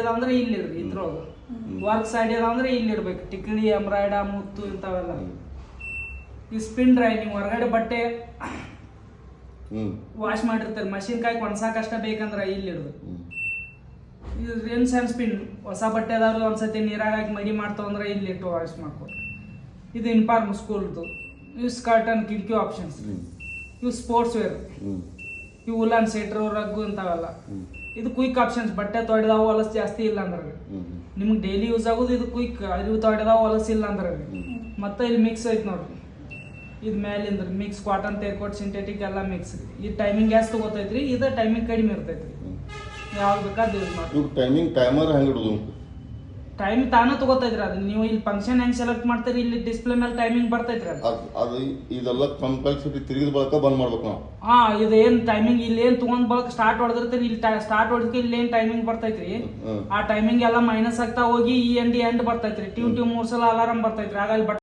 ಅದ ಅಂದ್ರೆ ಇಲ್ಲಿ ಇಡ್ರಿ, ಇದ್ರೊಳಗೆ ವರ್ಕ್ ಸೈಡ್ ಅದ ಅಂದ್ರೆ ಇಲ್ಲಿ ಇಡ್ಬೇಕು. ಟಿಕ್ಲಿ, ಎಂಬ್ರಾಯ್ಡ, ಮುತ್ತು ಇಂಥವೆಲ್ಲ. ಈ ಸ್ಪಿನ್ ಡ್ರೈ, ನೀವು ಹೊರಗಡೆ ಬಟ್ಟೆ ವಾಶ್ ಮಾಡಿರ್ತಾರೆ, ಮಷಿನ್ ಕಾಯಿ ಒಣಸಾಕಷ್ಟ ಬೇಕಂದ್ರೆ ಇಲ್ಲಿ ಇಡ್ದು. ಇದು ರಿನ್ಸ್ ಆ್ಯಂಡ್ ಸ್ಪಿನ್, ಹೊಸ ಬಟ್ಟೆ ಅದಾದ್ರು ಒಂದ್ಸತಿ ನೀರಾಗ ಹಾಕಿ ಮಡಿ ಮಾಡ್ತಾವಂದ್ರೆ ಇಲ್ಲಿ ಇಟ್ಟು ವಾಶ್ ಮಾಡ್ಕೊಡ್ರಿ. ಇದು ಇನ್ಫಾರ್ಮ್ ಸ್ಕೂಲ್ದು. ಇವು ಸ್ಕರ್ಟ್ ಅಂಡ್ ಕಿಡ್ಕಿ ಆಪ್ಷನ್ಸ್. ಇವು ಸ್ಪೋರ್ಟ್ಸ್ ವೇರ್, ಇವು ಉಲಾನ್ ಸೆಟ್ರು, ರಗ್ಗು ಇಂಥವೆಲ್ಲ. ಇದು ಕ್ವಿಕ್ ಆಪ್ಷನ್ಸ್, ಬಟ್ಟೆ ತೊಳೆದಾವು ಹೊಲಸು ಜಾಸ್ತಿ ಇಲ್ಲ ಅಂದ್ರೆ ನಿಮ್ಗೆ ಡೈಲಿ ಯೂಸ್ ಆಗೋದು ಇದು ಕ್ವಿಕ್. ಇವು ತೊಳೆದಾವು ಹೊಲಸು ಇಲ್ಲ ಅಂದ್ರೆ ಮತ್ತೆ ಇಲ್ಲಿ ಮಿಕ್ಸ್ ಐತೆ ನೋಡ್ರಿ. ಇದು ಮೇಲಿಂದ ಮಿಕ್ಸ್ ಕಾಟನ್, ಟೇರ್ಕೋಟ್, ಸಿಂಥೆಟಿಕ್ ಎಲ್ಲ ಮಿಕ್ಸ್. ಈ ಟೈಮಿಂಗ್ ಗ್ಯಾಸ್ ತಗೋತೈತ್ರಿ, ಇದು ಟೈಮಿಂಗ್ ಕಡಿಮೆ ಇರ್ತೈತ್ರಿ. ಯಾವ್ದು ಬೇಕಾದ್ ಯೂಸ್ ಮಾಡಿ. ಟೈಮಿಂಗ್ ಟೈಮರ್ ಹೆಂಗೆ ಇಡೋದು? ಟೈಮ್ ತಾನೇ ತಗೋತೈತ್ರಿ. ಅದು ನೀವು ಇಲ್ಲಿ ಫಂಕ್ಷನ್ ಹೆಂಗ್ ಸೆಲೆಕ್ಟ್ ಮಾಡ್ತೀರಿ, ಇಲ್ಲಿ ಡಿಸ್ಪ್ಲೇ ಮೇಲೆ ಟೈಮಿಂಗ್ ಬರ್ತೈತ್ರಿ. ಅದು ಇದೆಲ್ಲ ಕಂಪಲ್ಸರಿ ತಿರುಗಿದ ಬಳಕ ಬಂದ್ ಮಾಡ್ಬೇಕು ನಾವು. ಇದು ಏನ್ ಟೈಮಿಂಗ್ ಇಲ್ಲಿ ಏನ್ ತಗೊಂಡ್ ಬಳಕ ಸ್ಟಾರ್ಟ್ ಹೊಡೆದಿರ್ತೀರಿ, ಇಲ್ಲಿ ಸ್ಟಾರ್ಟ್ ಹೊಡೆದಕ್ಕೆ ಇಲ್ಲಿ ಏನ್ ಟೈಮಿಂಗ್ ಬರ್ತೈತ್ರಿ, ಆ ಟೈಮಿಂಗ್ ಎಲ್ಲ ಮೈನಸ್ ಆಗ್ತಾ ಹೋಗಿ ಈ ಎಂಡ್ ಬರ್ತೈತ್ರಿ. ಟ್ಯೂ 3 ಸಲ ಅಲಾರಾಮ್ ಬರ್ತೈತ್ರಿ. ಆಗ ಅಲ್ಲಿ